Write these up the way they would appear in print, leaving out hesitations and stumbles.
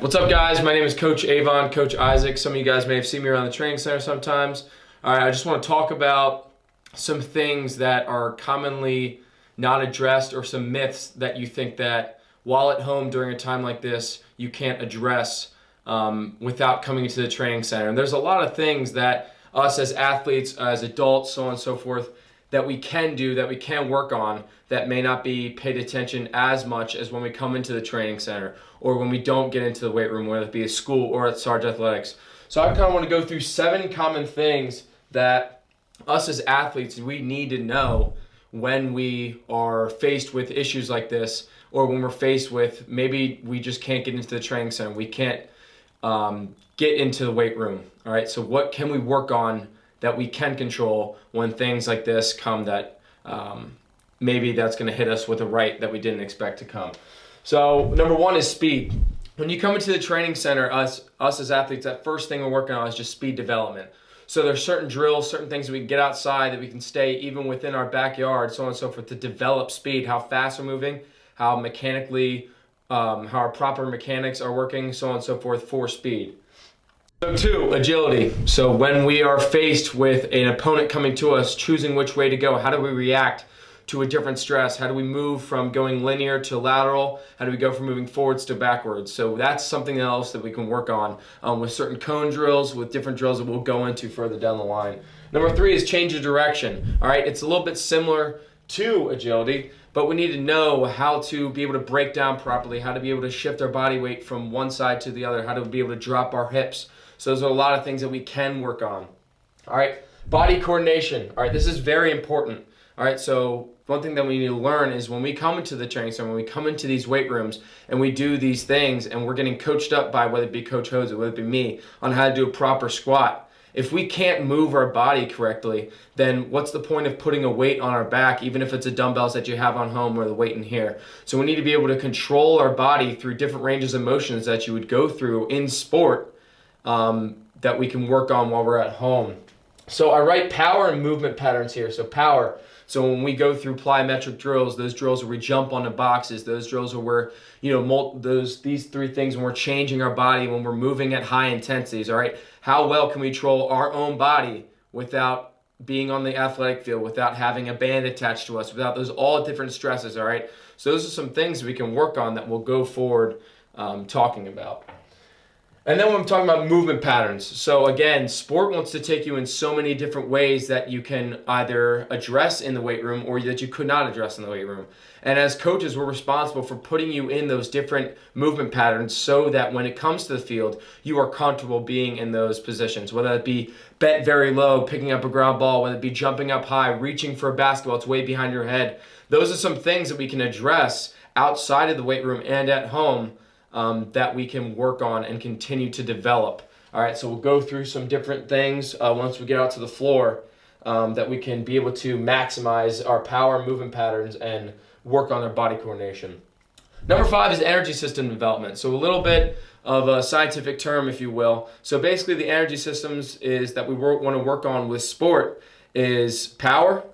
What's up, guys? My name is Coach Avon, Coach Isaac. Some of you guys may have seen me around the training center sometimes. All right, I just want to talk about some things that are commonly not addressed, or some myths that you think that while at home during a time like this you can't address without coming to the training center. And there's a lot of things that us as athletes, as adults, so on and so forth, that we can do, that we can work on, that may not be paid attention as much as when we come into the training center or when we don't get into the weight room, whether it be at school or at Sarge Athletics. So I kind of want to go through 7 common things that us as athletes, we need to know when we are faced with issues like this, or when we're faced with maybe we just can't get into the training center, we can't get into the weight room. All right, so what can we work on that we can control when things like this come, that maybe that's going to hit us with a right that we didn't expect to come. So number 1 is speed. When you come into the training center, us as athletes, that first thing we're working on is just speed development. So there's certain drills, certain things that we can get outside, that we can stay even within our backyard, so on and so forth, to develop speed, how fast we're moving, how mechanically, how our proper mechanics are working, so on and so forth, for speed. So 2, agility. So when we are faced with an opponent coming to us, choosing which way to go, how do we react to a different stress? How do we move from going linear to lateral? How do we go from moving forwards to backwards? So that's something else that we can work on with certain cone drills, with different drills that we'll go into further down the line. Number 3 is change of direction. All right, it's a little bit similar to agility, but we need to know how to be able to break down properly, how to be able to shift our body weight from one side to the other, how to be able to drop our hips. So those are a lot of things that we can work on. All right, body coordination. All right, this is very important. All right, so one thing that we need to learn is when we come into the training center, when we come into these weight rooms and we do these things and we're getting coached up by, whether it be Coach Jose, whether it be me, on how to do a proper squat. If we can't move our body correctly, then what's the point of putting a weight on our back, even if it's a dumbbells that you have on home or the weight in here? So we need to be able to control our body through different ranges of motions that you would go through in sport, that we can work on while we're at home. So I write power and movement patterns here. So power. So when we go through plyometric drills, those drills where we jump on the boxes, those drills where we're, these 3 things when we're changing our body, when we're moving at high intensities. All right, how well can we control our own body without being on the athletic field, without having a band attached to us, without those all different stresses? All right, so those are some things we can work on that we'll go forward talking about. And then when I'm talking about movement patterns, so again, sport wants to take you in so many different ways that you can either address in the weight room or that you could not address in the weight room. And as coaches, we're responsible for putting you in those different movement patterns so that when it comes to the field, you are comfortable being in those positions, whether it be bent very low, picking up a ground ball, whether it be jumping up high, reaching for a basketball, it's way behind your head. Those are some things that we can address outside of the weight room and at home, that we can work on and continue to develop. All right, so we'll go through some different things once we get out to the floor, that we can be able to maximize our power movement patterns and work on our body coordination. Number 5 is energy system development. So a little bit of a scientific term, if you will. So basically the energy systems is that we want to work on with sport is power,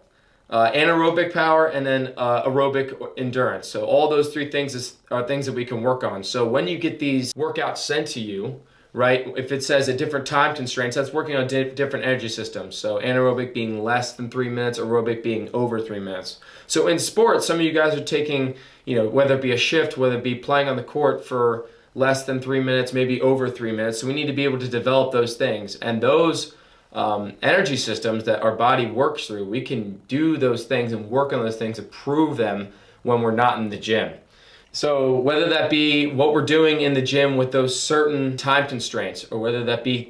anaerobic power, and then aerobic endurance. So all those 3 things are things that we can work on. So when you get these workouts sent to you, right, if it says at different time constraints, that's working on different energy systems. So anaerobic being less than 3 minutes, aerobic being over 3 minutes. So in sports, some of you guys are taking, whether it be a shift, whether it be playing on the court for less than 3 minutes, maybe over 3 minutes. So we need to be able to develop those things. And those energy systems that our body works through, we can do those things and work on those things, improve them when we're not in the gym. So whether that be what we're doing in the gym with those certain time constraints, or whether that be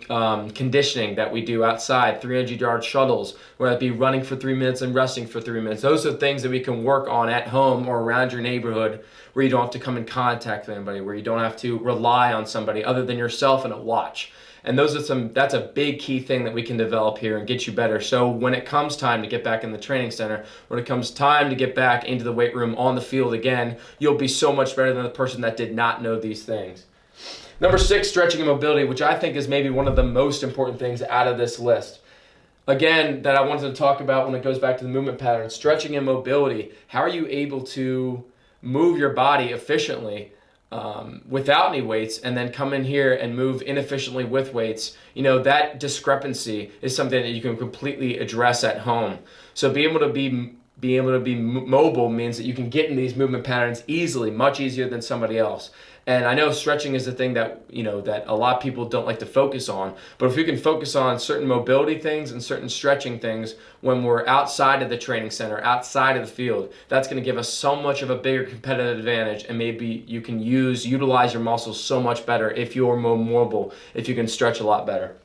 conditioning that we do outside, 300-yard shuttles, whether that be running for 3 minutes and resting for 3 minutes, those are things that we can work on at home or around your neighborhood, where you don't have to come in contact with anybody, where you don't have to rely on somebody other than yourself and a watch. And that's a big key thing that we can develop here and get you better. So when it comes time to get back in the training center, when it comes time to get back into the weight room on the field again, you'll be so much better than the person that did not know these things. Number 6, stretching and mobility, which I think is maybe one of the most important things out of this list. Again, that I wanted to talk about when it goes back to the movement pattern, stretching and mobility. How are you able to move your body efficiently without any weights and then come in here and move inefficiently with weights, that discrepancy is something that you can completely address at home. So being able to be mobile means that you can get in these movement patterns easily, much easier than somebody else. And I know stretching is a thing that that a lot of people don't like to focus on, but if we can focus on certain mobility things and certain stretching things when we're outside of the training center, outside of the field, that's going to give us so much of a bigger competitive advantage, and maybe you can utilize your muscles so much better if you're more mobile, if you can stretch a lot better.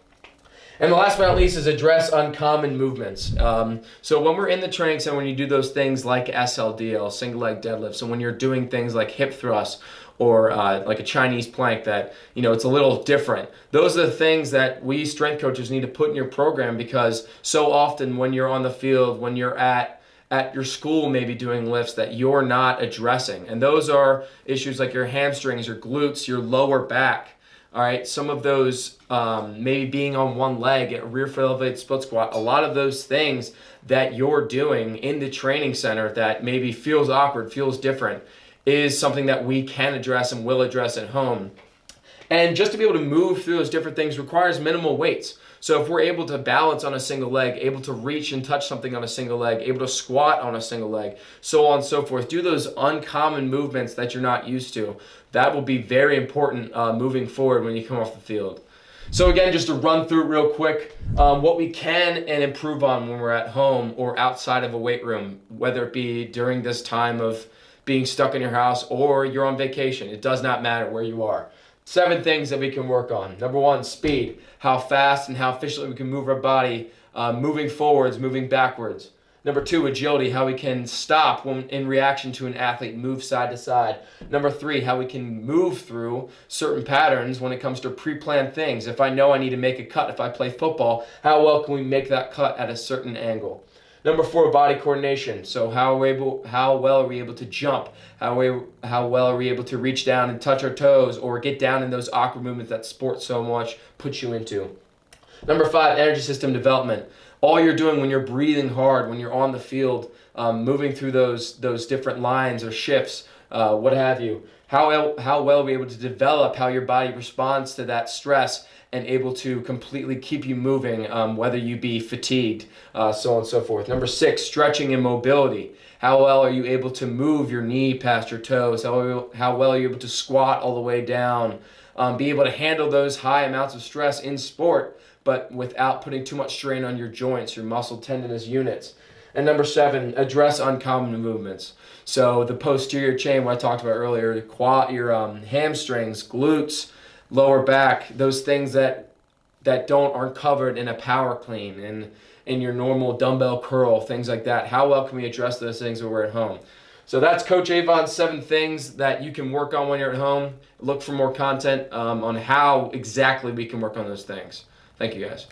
And the last but not least is address uncommon movements. So when we're in the training center, when you do those things like SLDL, single leg deadlift, so when you're doing things like hip thrusts or like a Chinese plank that, it's a little different. Those are the things that we strength coaches need to put in your program, because so often when you're on the field, when you're at your school maybe doing lifts that you're not addressing. And those are issues like your hamstrings, your glutes, your lower back. All right, some of those maybe being on one leg at rear foot elevated split squat, a lot of those things that you're doing in the training center that maybe feels awkward, feels different, is something that we can address and will address at home. And just to be able to move through those different things requires minimal weights. So if we're able to balance on a single leg, able to reach and touch something on a single leg, able to squat on a single leg, so on and so forth, do those uncommon movements that you're not used to, that will be very important moving forward when you come off the field. So again, just to run through real quick, what we can and improve on when we're at home or outside of a weight room, whether it be during this time of being stuck in your house or you're on vacation, it does not matter where you are. 7 things that we can work on. Number 1, speed. How fast and how efficiently we can move our body, moving forwards, moving backwards. Number 2, agility. How we can stop when in reaction to an athlete, move side to side. Number 3, how we can move through certain patterns when it comes to pre-planned things. If I know I need to make a cut if I play football, how well can we make that cut at a certain angle? Number 4, body coordination. So how well are we able to jump? How well are we able to reach down and touch our toes or get down in those awkward movements that sport so much puts you into? Number 5, energy system development. All you're doing when you're breathing hard, when you're on the field, moving through those different lines or shifts, what have you. How well are we able to develop how your body responds to that stress and able to completely keep you moving, whether you be fatigued, so on and so forth. Number 6, stretching and mobility. How well are you able to move your knee past your toes? How well are you able to squat all the way down? Be able to handle those high amounts of stress in sport, but without putting too much strain on your joints, your muscle tendinous units. And number 7, address uncommon movements. So the posterior chain, what I talked about earlier, your hamstrings, glutes, lower back, those things that aren't covered in a power clean and in your normal dumbbell curl, things like that. How well can we address those things when we're at home? So that's Coach Avon's 7 things that you can work on when you're at home. Look for more content on how exactly we can work on those things. Thank you, guys.